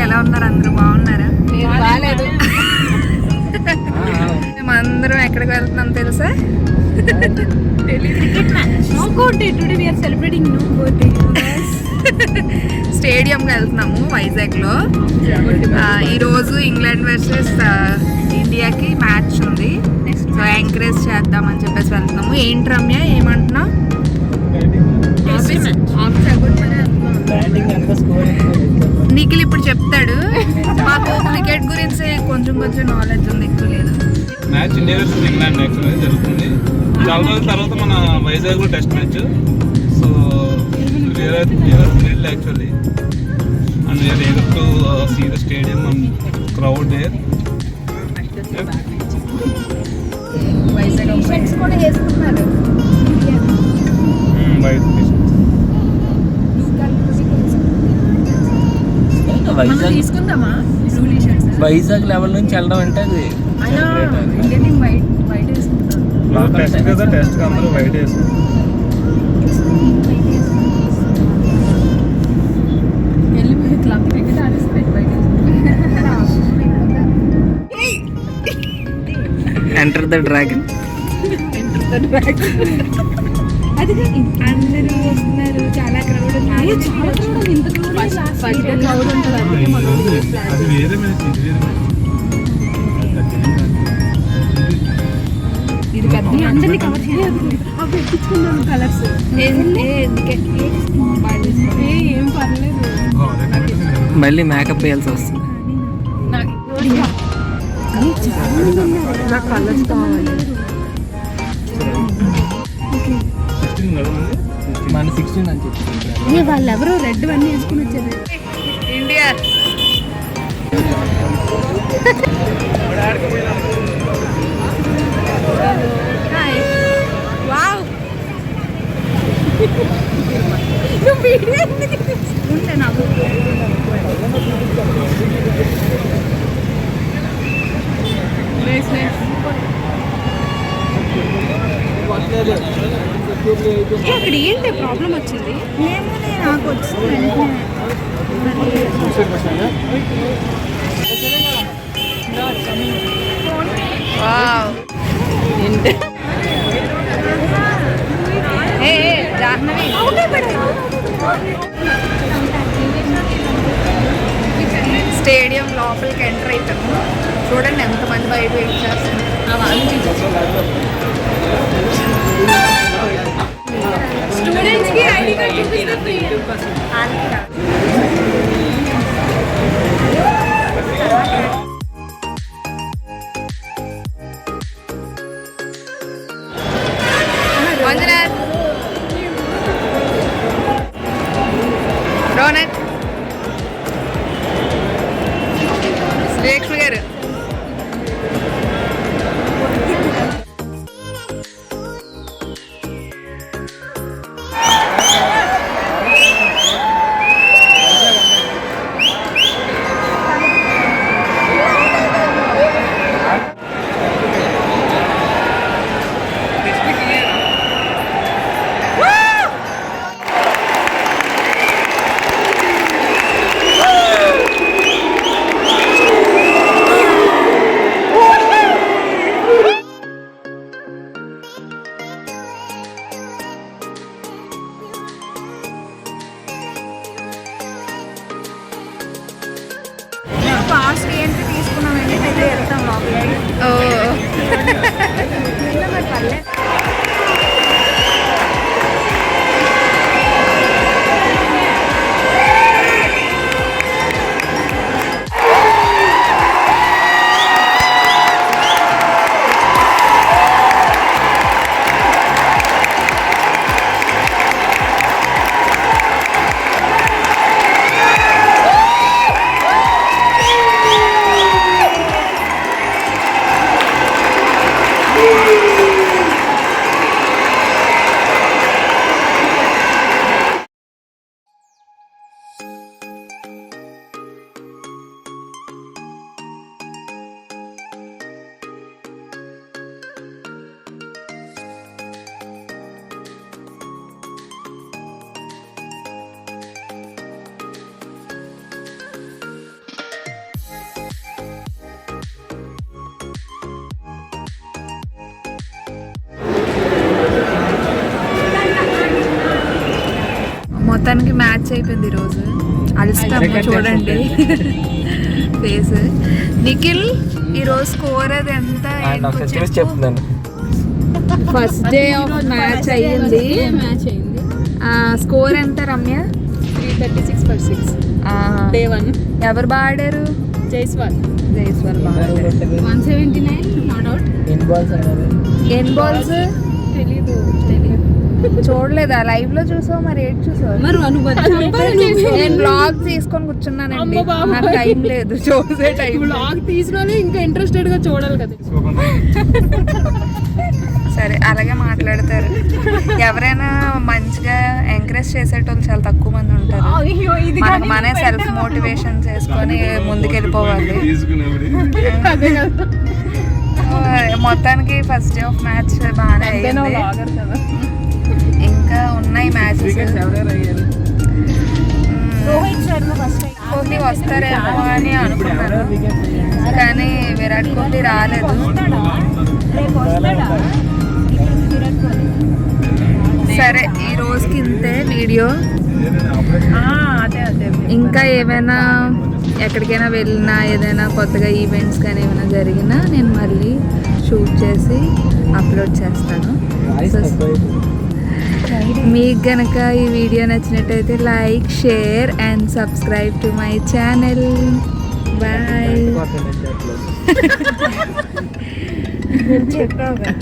ఎలా ఉన్నారు? అందరూ బాగున్నారా? బాగాలేదు. మేమందరం ఎక్కడికి వెళ్తున్నాం తెలుసా? స్టేడియంకి వెళ్తున్నాము వైజాగ్లో. ఈరోజు ఇంగ్లాండ్ వర్సెస్ ఇండియాకి మ్యాచ్ ఉంది. సో ఎంకరేజ్ చేద్దామని చెప్పేసి వెళ్తున్నాము. ఏంటి రమ్య ఏమంటున్నావు? నిఖిల్ ఇప్పుడు చెప్తాడు. మాకు క్రికెట్ గురించి కొంచెం నాలెడ్జ్ ఉంది, ఎక్కువ లేదు. మ్యాచ్ ఇండియా వర్సెస్ ఇంగ్లాండ్ యాక్చువల్గా జరుగుతుంది. చాలా రోజుల తర్వాత మన వైజాగ్ లో test match. So thrill actually and we are able to see the stadium and crowd there. Vizag కూడా వేసుకున్నారు. వైజాగ్ లెవెల్ నుంచి వెళ్ళడం అంటే అది టెస్ట్ కదా, టెస్ట్ అందరూ వైట్ వేసుకుంటారు. Enter the dragon. అందరూ వస్తున్నారు, చాలా క్రౌడ్ ఉంది. అది వేరే మ్యాచ్, ఇది వేరే మ్యాచ్. ఇది పెద్ద అందరినీ కవర్ చేయాలి. అవి ఎక్కించుకున్నాను కలర్స్. ఏం పర్లేదు. మళ్ళీ మేకప్ వేయాల్సి వస్తుంది. నాకు కలర్స్ కావాలి. మన 16 అని చెప్పి వాళ్ళు ఎవరో రెడ్ అన్నీ వేసుకుని వచ్చారు. ఇండియా ఉంటే నాకు ఇక్కడ ఏంటి ప్రాబ్లం వచ్చింది? ఏమో నాకు వచ్చింది. స్టేడియం లోపలికి ఎంటర్ అవుతాము. చూడండి ఎంతమంది బయట వెయిట్ చేస్తున్నారు. స్టూడెంట్స్కి ఐడి కార్డ్ చూపిస్తుంది. మంజునాథ్, రోనక్, శ్రీలక్ష్మి గారు. ఫాస్ట్ ఏంటి తీసుకున్నామండి, అయితే వెళ్తాం లోపలికి. మొత్తానికి మ్యాచ్ అయిపోయింది ఈరోజు. అలిస్తాము చూడండి ఫేస్. నిఖిల్ ఈరోజు స్కోర్ అది ఎంత? చెప్తున్నాను. ఫస్ట్ డే ఆఫ్ మ్యాచ్ అయ్యింది. స్కోర్ ఎంత రమ్య? 336 for 6. Day 1. ఎవరు బాగా ఆడారు? జైస్వాల్ బాగా ఆడారు. 179 not out. ఎన్ బాల్స్ తెలీదు. చూడలేదా? లైవ్ లో చూసావు? మరి ఏంటి చూసావు? నేను బ్లాగ్ తీసుకొని కూర్చున్నానండి, నాకు టైం లేదు చూసే టైం. బ్లాగ్ తీసిన ఇంకా ఇంట్రెస్టెడ్ గా చూడాలి కదా. సరే అలాగే మాట్లాడతారు. ఎవరైనా మంచిగా ఎంకరేజ్ చేసేటోళ్ళు చాలా తక్కువ మంది ఉంటారు. మనకు మనే సెల్ఫ్ మోటివేషన్ చేసుకొని ముందుకెళ్ళిపోవాలి. మొత్తానికి ఫస్ట్ డే ఆఫ్ మ్యాచ్ బాగానే అయ్యింది. ఇంకా ఉన్నాయి మ్యాచెస్. కోహ్లీ వస్తారేమో అని అనుకున్నాను, కానీ విరాట్ కోహ్లీ రాలేదు. సరే ఈ రోజుకి ఇంతే వీడియో. ఇంకా ఏమైనా ఎక్కడికైనా వెళ్ళినా, ఏదైనా కొత్తగా ఈవెంట్స్ కానీ ఏమైనా జరిగినా నేను మళ్ళీ షూట్ చేసి అప్లోడ్ చేస్తాను. మీకు గనక ఈ వీడియో నచ్చినట్టయితే like, share and subscribe to my channel. Bye. చెప్పావుగా.